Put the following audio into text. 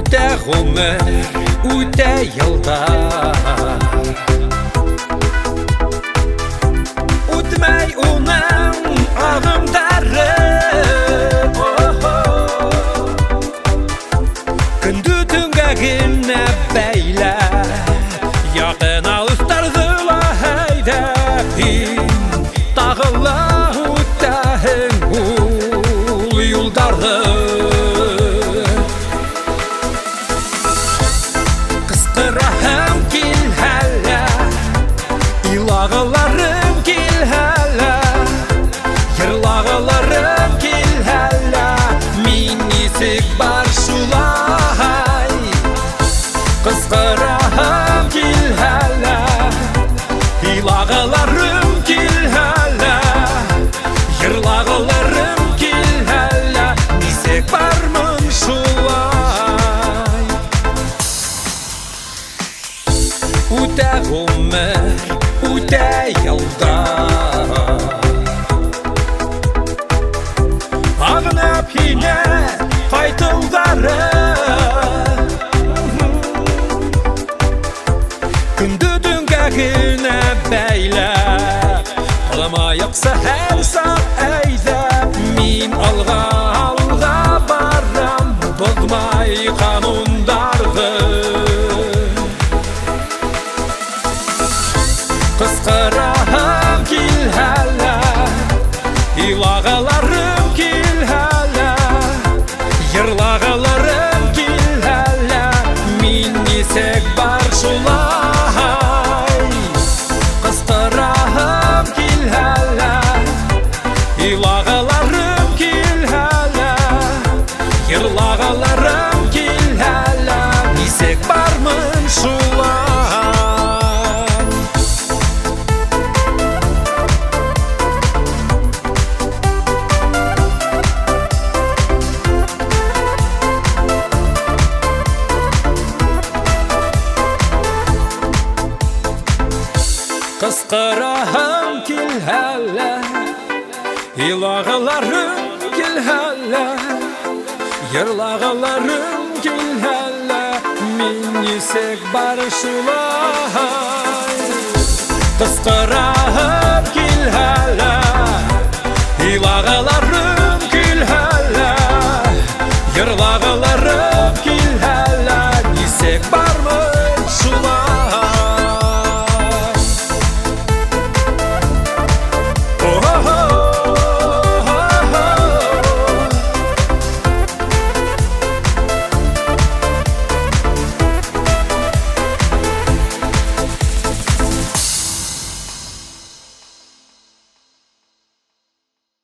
Үтә гомер, үтә елдар, үтмәй уның агымдары. Көндү төнгә генә бәйлә, якын алыстарды ла әйдәп, һин тагыла үтәһең ул юлдарды. Кыскыраһым кил һәлә, илагыларым кил һәлә, йырлағыларым кил һәлә, мин нисек бар шулай. Кыскыраһым кил һәлә, илагыларым кил һәлә, йырлағыларым кил һәлә, нисек бармын шулай. Үтә гомер, үтә елдар, агынып һине кайтылдары. Көндү төнгә генә бәйләп, каламаяк сәһәр саҡ әйҙәп, мин алға барам, боҙмай ҡанундарҙы. Кыскыраһым кил һәлә, илағыларым кил һәлә, йырлағыларым кил һәлә, мин нисек бар шулай. Кыскыраһым кил һәлә, илағыларым кил һәлә, йырлағыларым кил һәлә, нисек бармын шулай. Кыскыраһым кил һәлә, илағыларым кил һәлә, йырлағыларым кил һәлә, мин нисек бар шулай. Кыскыраһым